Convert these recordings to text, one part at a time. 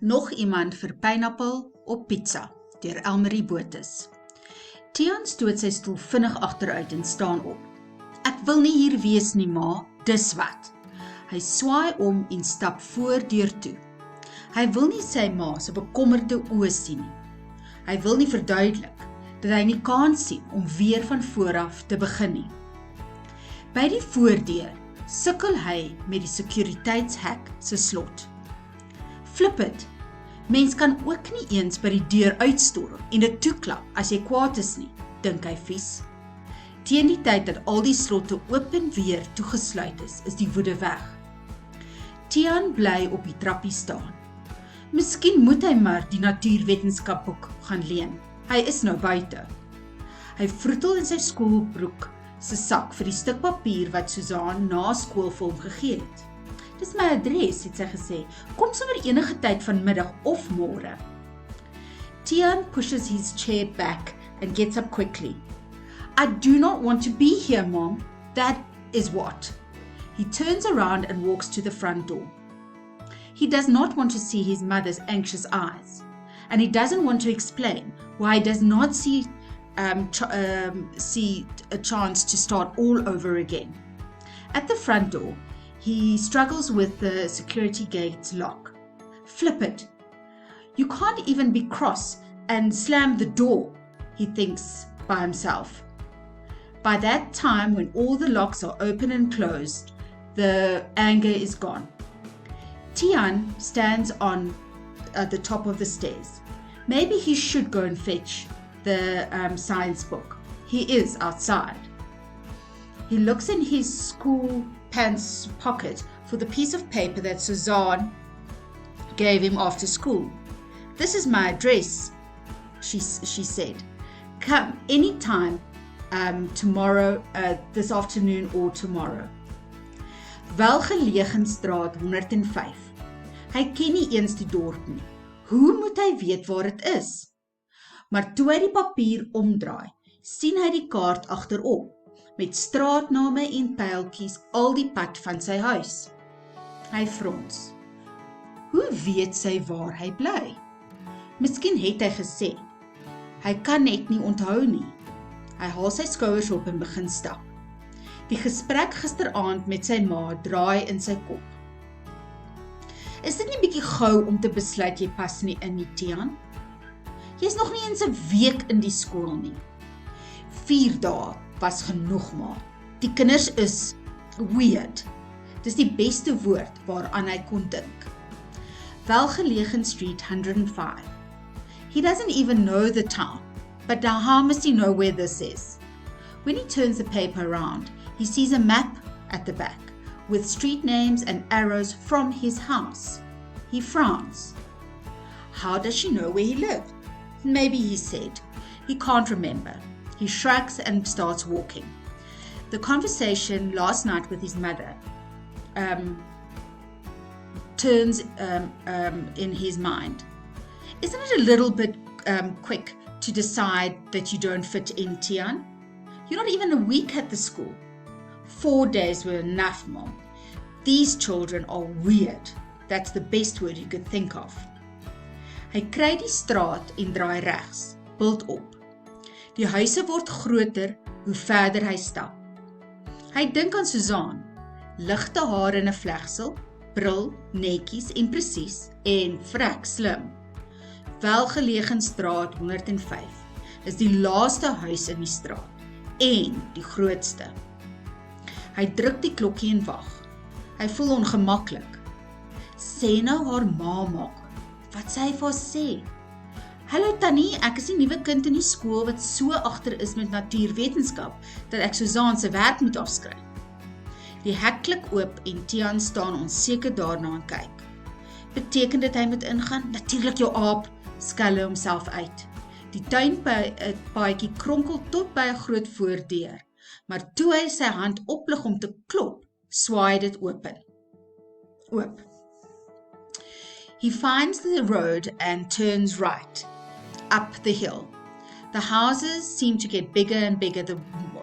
Nog iemand vir pineappel op pizza, deur Elmarie Botes. Tiaan stoot sy stoel vinnig agteruit en staan op. Ek wil nie hier wees nie, ma, dis wat. Hy swaai om en stap voordeur toe. Hy wil nie sy ma se bekommerde oë sien nie. Hy wil nie verduidelik dat hy nie kans sien om weer van vooraf te begin nie. By die voordeur sukkel hy met die sekuriteitshek se slot. Flip it, mens kan ook nie eens by die deur uitstorm en dit toeklap as jy kwaad is nie, dink hy vies. Teen die tyd dat al die slotte oop en weer toegesluit is die woede weg. Tiaan bly op die trappie staan. Miskien moet hy maar die natuurwetenskapboek gaan leen. Hy is nou buite. Hy vroetel in sy skoolbroek se sak vir die stuk papier wat Susan na skool vir hom gegee het. Dis my adres, het sy gesê. Kom sommer enige tyd vanmiddag of môre. Tiaan pushes his chair back and gets up quickly. I do not want to be here, Mom. That is what. He turns around and walks to the front door. He does not want to see his mother's anxious eyes, and he doesn't want to explain why he does not see a chance to start all over again. At the front door, he struggles with the security gate's lock. Flip it. You can't even be cross and slam the door, he thinks by himself. By that time, when all the locks are open and closed, the anger is gone. Tiaan stands on the top of the stairs. Maybe he should go and fetch the science book. He is outside. He looks in his school pants pocket for the piece of paper that Suzanne gave him after school. This is my address, she said. Come anytime tomorrow, this afternoon or tomorrow. Welgelegenstraat 105. Hy ken nie eens die dorp nie. Hoe moet hy weet waar dit is? Maar toe hy die papier omdraai, sien hy die kaart agterop, met straatname en pyltjies al die pad van sy huis. Hy frons. Hoe weet sy waar hy bly? Miskien het hy gesê. Hy kan net nie onthou nie. Hy haal sy skouers op en begin stap. Die gesprek gisteraand met sy ma draai in sy kop. Is dit nie bietjie gou om te besluit jy pas nie in die Tiaan? Jy's nog nie eens 'n week in die skool nie. 4 dae was genoeg maar. Die kinders is weird. Dis die beste woord waaraan hy kon dink. Welgelegen Street 105. He doesn't even know the town, but now how must he know where this is? When he turns the paper around, he sees a map at the back, with street names and arrows from his house. He frowns. How does she know where he lived? Maybe he said. He can't remember. He shrugs and starts walking. The conversation last night with his mother turns in his mind. Isn't it a little bit quick to decide that you don't fit in, Tiaan? You're not even a week at the school. 4 days were enough, Mom. These children are weird. That's the best word you could think of. Hy kry die straat en draai regs, bult op. Die huise word groter hoe verder hy stap. Hy dink aan Suzanne, ligte haar in 'n vlegsel, bril, netjies en presies en vrek slim. Welgelegen straat 105 is die laaste huis in die straat en die grootste. Hy druk die klokkie en wag. Hy voel ongemaklik. Sê nou haar ma maak. Wat sy vir haar sê? Hallo Tannie, ek is die nuwe kind in die skool wat so agter is met natuurwetenskap, dat ek Suzanne se werk moet afskryf. Die hek klik oop en Tiaan staan onseker daarna en kyk. Beteken dit hy moet ingaan? Natuurlik jou aap, skel hy homself uit. Die tuinpaadjie kronkel tot by 'n groot voordeur, maar toe hy sy hand oplig om te klop, swaai dit oop. He finds the road and turns right, up the hill. The houses seem to get bigger and bigger the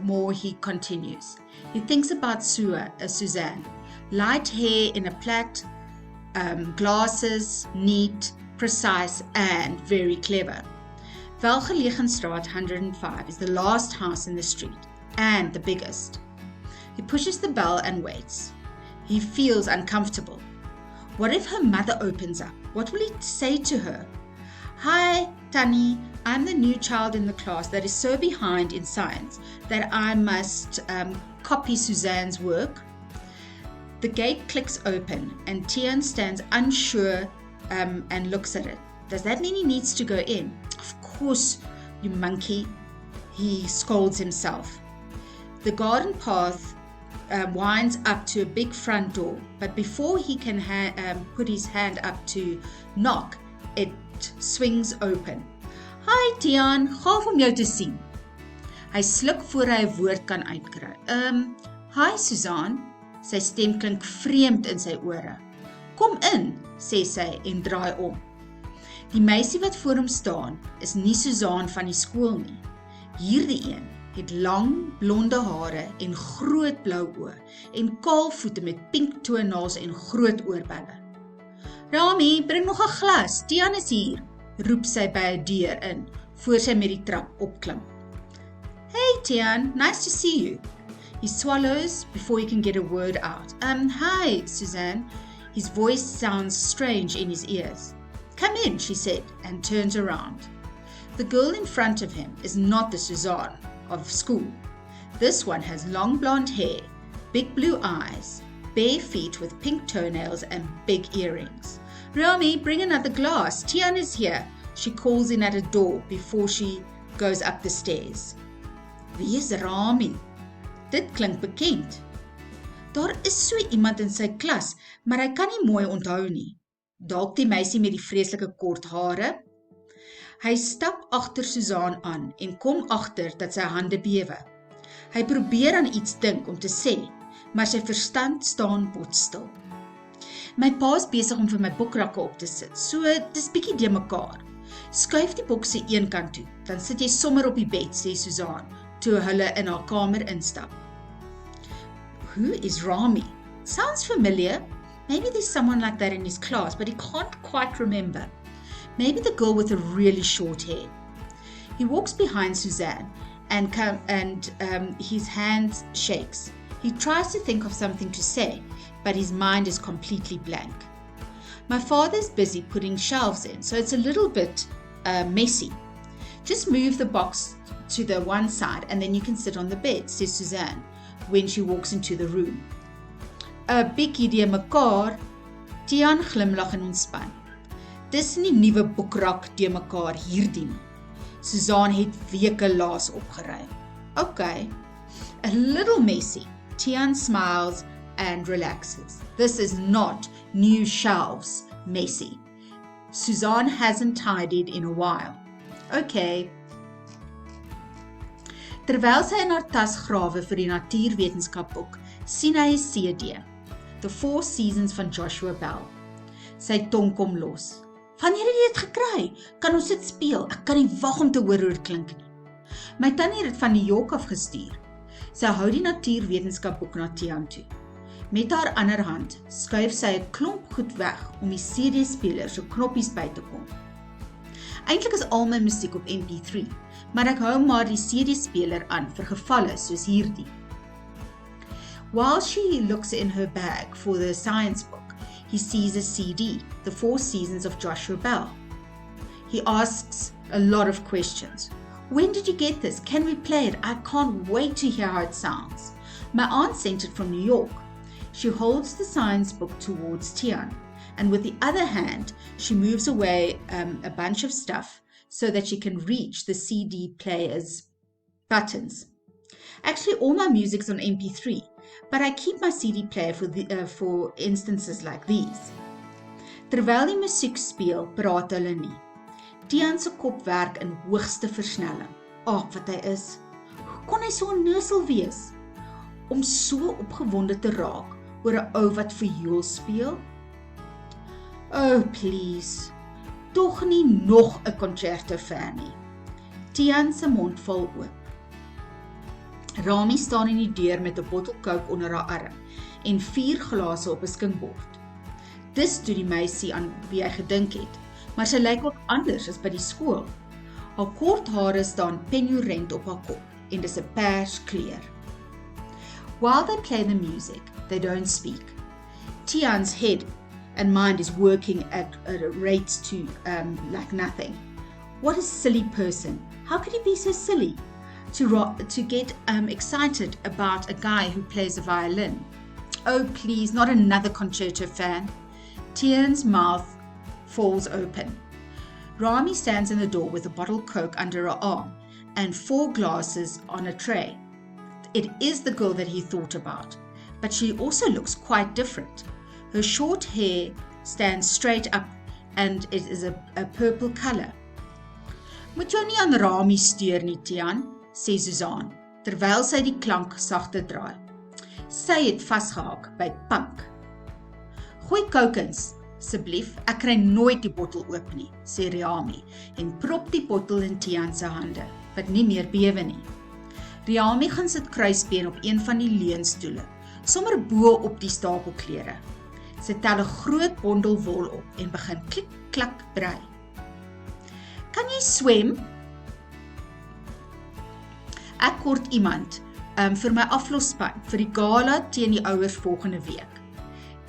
more he continues. He thinks about Suzanne, light hair in a plait Glasses, neat, precise, and very clever. Welgelegenstraat 105 is the last house in the street, and the biggest. He pushes the bell and waits. He feels uncomfortable. What if her mother opens up? What will he say to her? Hi, Tanny, I'm the new child in the class that is so behind in science that I must copy Suzanne's work. The gate clicks open and Tian stands unsure and looks at it. Does that mean he needs to go in? Of course, you monkey, he scolds himself. The garden path winds up to a big front door, but before he can put his hand up to knock, it swings open. Hi Tian, gaaf om jou te sien. Hy sluk voor hy 'n woord kan uitkry. Hi Suzanne. Sy stem klink vreemd in sy ore. Kom in, sê sy en draai om. Die meisie wat voor hom staan, is nie Suzanne van die skool nie. Hierdie een het lang, blonde hare en groot blou oë en kaal voete met pink toenails en groot oorbelle. Rami, bring nog 'n glas, Tian is hier, roep sy by 'n deur in, voor sy met die trap opklim. Hey Tian, nice to see you. He swallows before he can get a word out. Hi, Suzanne. His voice sounds strange in his ears. Come in, she said, and turns around. The girl in front of him is not the Suzanne of school. This one has long blonde hair, big blue eyes, bare feet with pink toenails and big earrings. Rami, bring another glass. Tian is here. She calls in at a door before she goes up the stairs. Wie is Rami? Dit klink bekend. Daar is so iemand in sy klas, maar hy kan nie mooi onthou nie. Dalk die meisie met die vreeslike kort hare? Hy stap agter Suzanne aan en kom agter dat sy hande bewe. Hy probeer aan iets dink om te sê, maar sy verstand staan botstil. My pa is besig om vir my boekrakke op te sit, so dis bietjie de mekaar. Skuif die bokse een kant toe, dan sit jy sommer op die bed, sê Suzanne, toe hulle in haar kamer instap. Who is Rami? Sounds familiar. Maybe there's someone like that in his class, but he can't quite remember. Maybe the girl with the really short hair. He walks behind Suzanne and his hand shakes. He tries to think of something to say, but his mind is completely blank. My father's busy putting shelves in, so it's a little bit messy. Just move the box to the one side and then you can sit on the bed, says Suzanne when she walks into the room. 'n bietjie de mekaar, Tian glimlag en ontspan. Dis nie nuwe boekrak de mekaar hierdie nie. Suzanne het weke laas opgeruim. Okay, a little messy. Tian smiles and relaxes. This is not new shelves messy. Suzanne hasn't tidied in a while. Okay. Terwyl sy in haar tas grawe vir die natuurwetenskapboek, sien hy 'n CD, The Four Seasons van Joshua Bell. Sy tong kom los. Wanneer het jy dit gekry? Kan ons dit speel? Ek kan nie wag om te hoor hoe dit klink nie. My tannie het dit van New York af gestuur. Sy hou die natuurwetenskapboek na Tian toe. Met haar ander hand skuif sy 'n klomp goed weg om die CD-speler se knoppies by te kom. Eintlik is al my musiek op MP3, maar ek hou maar die CD-speler aan vir gevalle soos hierdie. While she looks in her bag for the science book, he sees a CD, The Four Seasons of Joshua Bell. He asks a lot of questions. When did you get this? Can we play it? I can't wait to hear how it sounds. My aunt sent it from New York. She holds the science book towards Tian, and with the other hand, she moves away a bunch of stuff so that she can reach the CD player's buttons. Actually, all my music's on MP3, but I keep my CD player for instances like these. Terwyl die musiek speel, praat hulle nie. Tian se kop werk in hoogste versnelling. Wat hy is. Hoe kon hy so onnoosel wees? Om so opgewonde te raak oor 'n ou wat viool speel? Oh, please. Tog nie nog 'n concerto fan nie. Tian se mond val oop. Rami staan in die deur met 'n bottel Coke onder haar arm en 4 glase op 'n skinkbord. Dis toe die meisie aan wie hy gedink het, maar sy lyk ook anders as by die skool. Haar kort hare staan penjorent op haar kop en dis 'n pers kleur. While they play the music, they don't speak. Tian's head and mind is working at rates to like nothing. What a silly person. How could he be so silly? To get excited about a guy who plays a violin. Oh please, not another concerto fan. Tian's mouth falls open. Rami stands in the door with a bottle of Coke under her arm and 4 glasses on a tray. It is the girl that he thought about, but she also looks quite different. Her short hair stands straight up and it is a purple color. Moet jou nie aan Rami steur nie, Tian, sê Suzanne, terwyl sy die klank sagter draai. Sy het vasgehaak by punk. Gooi kokens, asseblief, ek kry nooit die bottel oop nie, sê Rami, en prop die bottel in Tian se hande, wat nie meer bewe nie. Rami gaan sit kruisbeen op een van die leunstoele, sommer bo op die stapel klere. Sy tel 'n groot bondel wol op en begin klik-klak brei. Kan jy swem? Ek kort iemand vir my aflosspan vir die gala teen die ouers volgende week.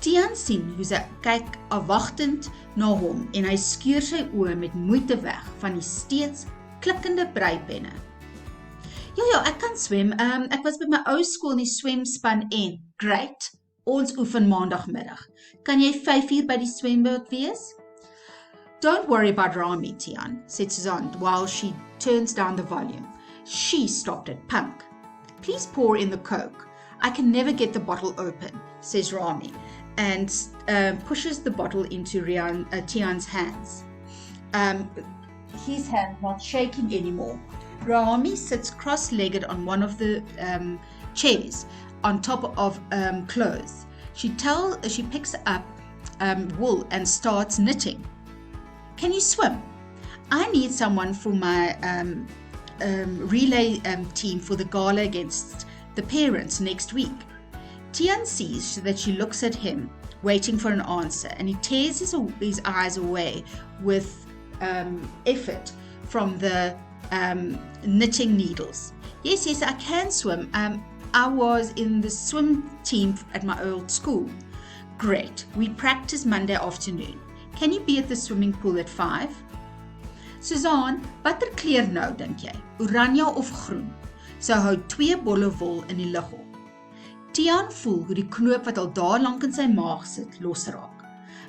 Tian sien hoe sy kyk afwagtend na hom en hy skeur sy oë met moeite weg van die steeds klikkende breipenne. Ja, ek kan swem. Ek was by my ou skool in die swemspan en great. Ons oefen maandagmiddag. Kan jy 5 uur by die swembad wees? Don't worry about Rami, Tian, said Suzanne while she turns down the volume. She stopped at punk. Please pour in the Coke. I can never get the bottle open, says Rami, and pushes the bottle into Tian's hands. His hand not shaking anymore. Rami sits cross-legged on one of the chairs on top of clothes. She picks up wool and starts knitting. Can you swim? I need someone for my relay team for the gala against the parents next week. Tian sees that she looks at him, waiting for an answer, and he tears his eyes away with effort from the knitting needles. Yes, I can swim. I was in the swim team at my old school. Great. We practice Monday afternoon. Can you be at the swimming pool at 5? Suzanne, watter kleur nou, dink jy? Oranje of groen? Sy hou 2 bolle wol in die lug op. Tian voel hoe die knoop wat al daar lank in sy maag sit, losraak.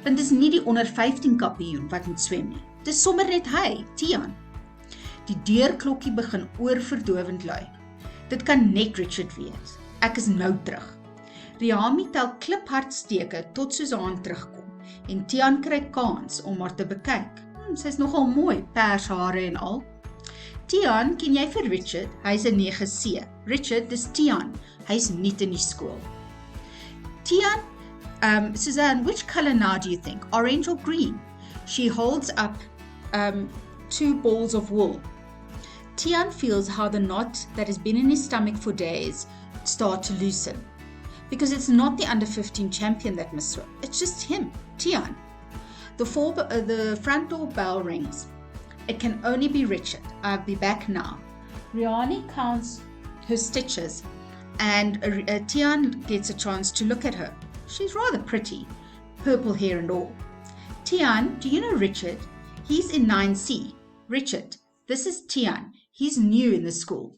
Want dis nie die onder 15 kampioen wat moet swem nie. Dis sommer net hy, Tian. Die deurklokkie begin oorverdowend lui. Dit kan net Richard wees. Ek is nou terug. Rami tel kliphard steke tot Suzanne terugkom en Tian kry kans om haar te bekyk. Sy is nogal mooi, pers hare en al. Tian, ken jy vir Richard? Hy's 'n 9C. Richard, dis Tian. Hy's nuut in die skool. Tian, Suzanne, which color now do you think? Orange or green? She holds up 2 balls of wool. Tian feels how the knot that has been in his stomach for days start to loosen. Because it's not the under 15 champion that must swim. It's just him, Tian. The front door bell rings. It can only be Richard. I'll be back now. Riani counts her stitches and Tian gets a chance to look at her. She's rather pretty, purple hair and all. Tian, do you know Richard? He's in 9C. Richard, this is Tian. He's new in the school.